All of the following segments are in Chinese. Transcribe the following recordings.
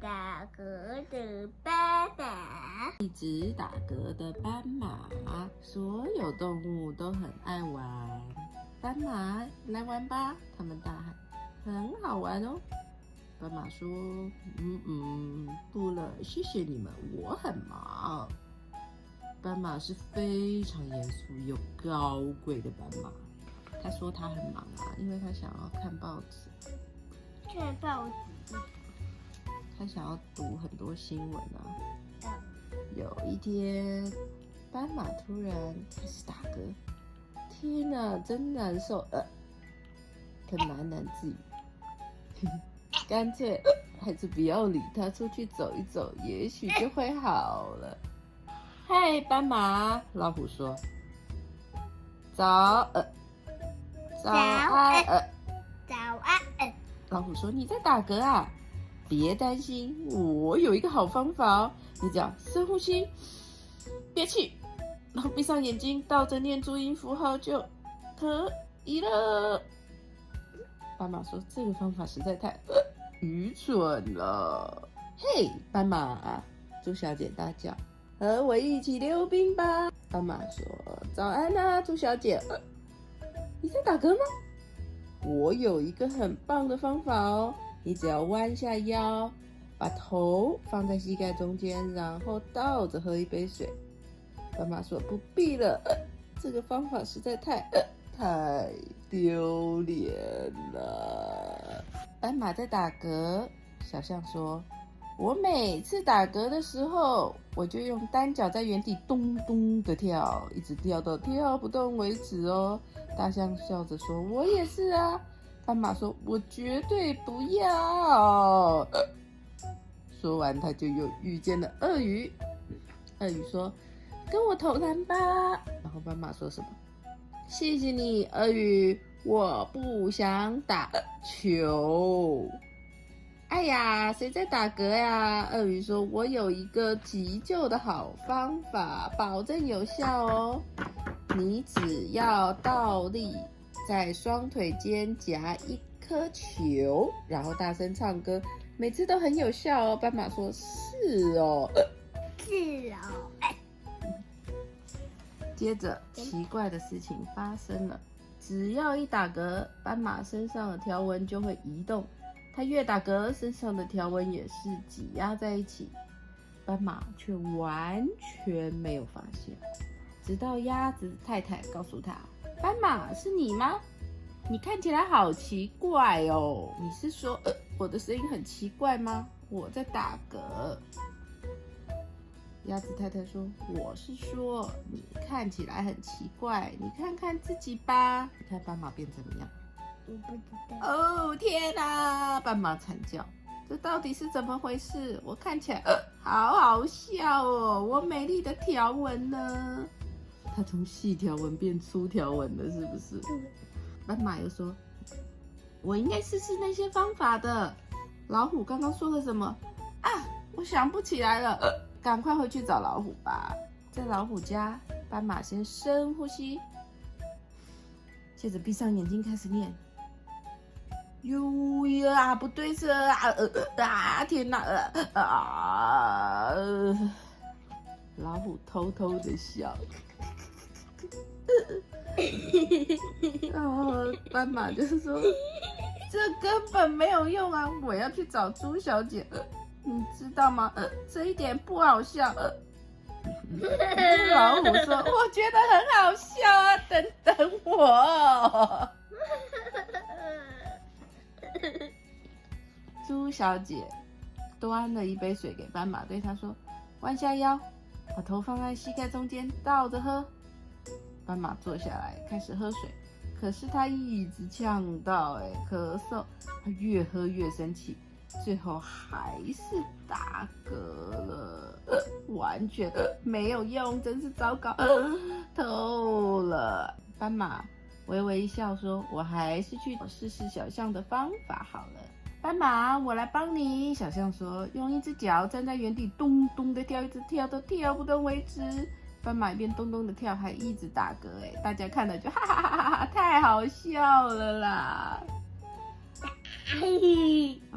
打嗝的斑马，一直打嗝的斑马，所有动物都很爱玩。斑马，来玩吧！他们大喊，很好玩哦。斑马说：“不了，谢谢你们，我很忙。”斑马是非常严肃又高贵的斑马。他说他很忙啊，因为他想要看报纸。看报纸。他想要读很多新闻啊。有一天，斑马突然开始打嗝，天哪，真难受，他喃喃自语，干脆还是不要理他，出去走一走，也许就会好了。嗨，斑马，老虎说。早安，早安。老虎说：“你在打嗝啊？别担心，我有一个好方法哦。你只要深呼吸，憋气，然后闭上眼睛，倒着念注音符号就可以了。”斑马说：“这个方法实在太愚蠢了。”嘿，斑马！猪小姐大叫：“和我一起溜冰吧！”斑马说：“早安啊，猪小姐。你在打嗝吗？我有一个很棒的方法哦，你只要弯下腰，把头放在膝盖中间，然后倒着喝一杯水。”斑马说：“不必了，这个方法实在太丢脸了。”斑马在打嗝，小象说：“我每次打嗝的时候，我就用单脚在原地咚咚的跳，一直跳到跳不动为止哦。”大象笑着说：“我也是啊。”斑马说：“我绝对不要。”说完，他就又遇见了鳄鱼。鳄鱼说：“跟我投篮吧。”然后斑马说什么？“谢谢你，鳄鱼，我不想打球。”哎呀，谁在打嗝呀？鳄鱼说：“我有一个急救的好方法，保证有效哦。你只要倒立在双腿间夹一颗球，然后大声唱歌，每次都很有效哦。”斑马说：“是哦。”是哦。接着，奇怪的事情发生了。只要一打嗝，斑马身上的条纹就会移动。它越打嗝，身上的条纹也是挤压在一起。斑马却完全没有发现，直到鸭子太太告诉他：“斑马，是你吗？你看起来好奇怪哦。你是说，我的声音很奇怪吗？我在打嗝。”鸭子太太说：“我是说，你看起来很奇怪，你看看自己吧。你看斑马变怎么样？”“我不知道。”“哦，天哪！”斑马惨叫，“这到底是怎么回事？我看起来好好笑哦，我美丽的条纹呢？它从细条纹变粗条纹了，是不是？”斑马又说：“我应该试试那些方法的。老虎刚刚说了什么啊？我想不起来了。赶快回去找老虎吧。”在老虎家，斑马先深呼吸，接着闭上眼睛开始念。哟呀，不对是天哪！老虎偷偷的笑。然后斑马就是说：“这根本没有用啊！我要去找猪小姐，你知道吗？这一点不好笑。”老虎说：“我觉得很好笑啊，等等我。”猪小姐端了一杯水给斑马，对他说：“弯下腰，把头放在膝盖中间，倒着喝。”斑马坐下来开始喝水，可是他一直呛到咳嗽，他越喝越生气，最后还是打嗝了，完全没有用，真是糟糕透了。斑马微微一笑说：“我还是去试试小象的方法好了。”“斑马，我来帮你。”小象说，“用一只脚站在原地咚咚的跳，一直跳到跳不动为止。”斑马一边咚咚的跳，还一直打嗝，大家看了就哈哈哈哈，太好笑了啦。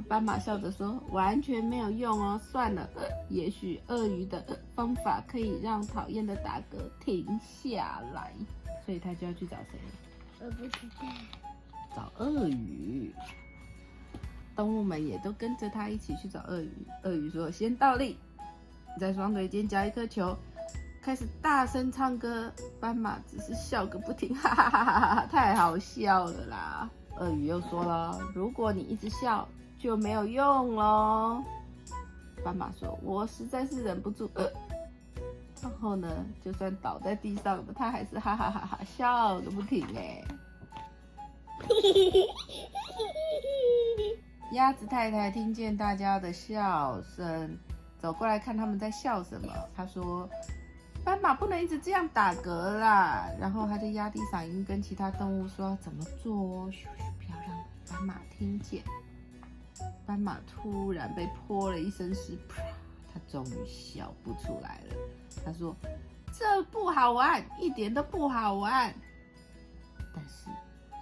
斑马笑着说：“完全没有用哦，算了，也许鳄鱼的方法可以让讨厌的打嗝停下来。”所以他就要去找谁？我不知道。找鳄鱼。动物们也都跟着他一起去找鳄鱼。鳄鱼说：“先倒立，在双腿间夹一颗球，开始大声唱歌。”斑马只是笑个不停，哈哈哈哈哈，太好笑了啦！鳄鱼又说了：“如果你一直笑，就没有用咯。”斑马说：“我实在是忍不住。”然后呢，就算倒在地上了，他还是哈哈哈哈笑个不停哎。鸭子太太听见大家的笑声，走过来看他们在笑什么。他说：“斑马不能一直这样打嗝啦。”然后他就压低嗓音跟其他动物说怎么做哦，嘘嘘，不要让斑马听见。斑马突然被泼了一身湿，啪，他终于笑不出来了。他说：“这不好玩，一点都不好玩。”但是，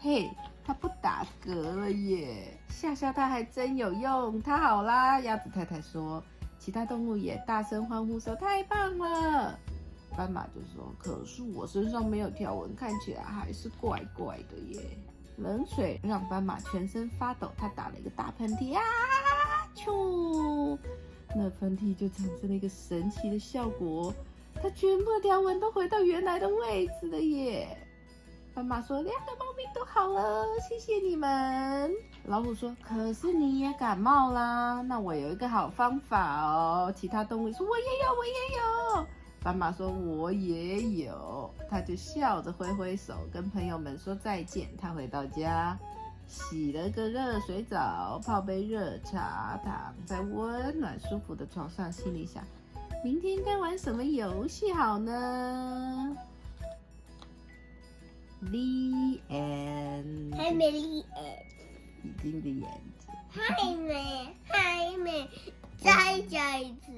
嘿，他不打嗝了耶！吓吓他还真有用，他好啦！鸭子太太说，其他动物也大声欢呼说：“太棒了！”斑马就说：“可是我身上没有条纹，看起来还是怪怪的耶。”冷水让斑马全身发抖，他打了一个大喷嚏啊！啾！那喷嚏就产生了一个神奇的效果，它全部的条纹都回到原来的位置了耶！斑马说：“2个毛病都好了，谢谢你们。”老虎说：“可是你也感冒啦，那我有一个好方法哦。”其他动物说：“我也有，我也有。”斑马说：“我也有。”他就笑着挥挥手，跟朋友们说再见。他回到家，洗了个热水澡，泡杯热茶，躺在温暖舒服的床上，心里想：明天该玩什么游戏好呢？The end。还没立哎，已经 the end。还没，再讲一次。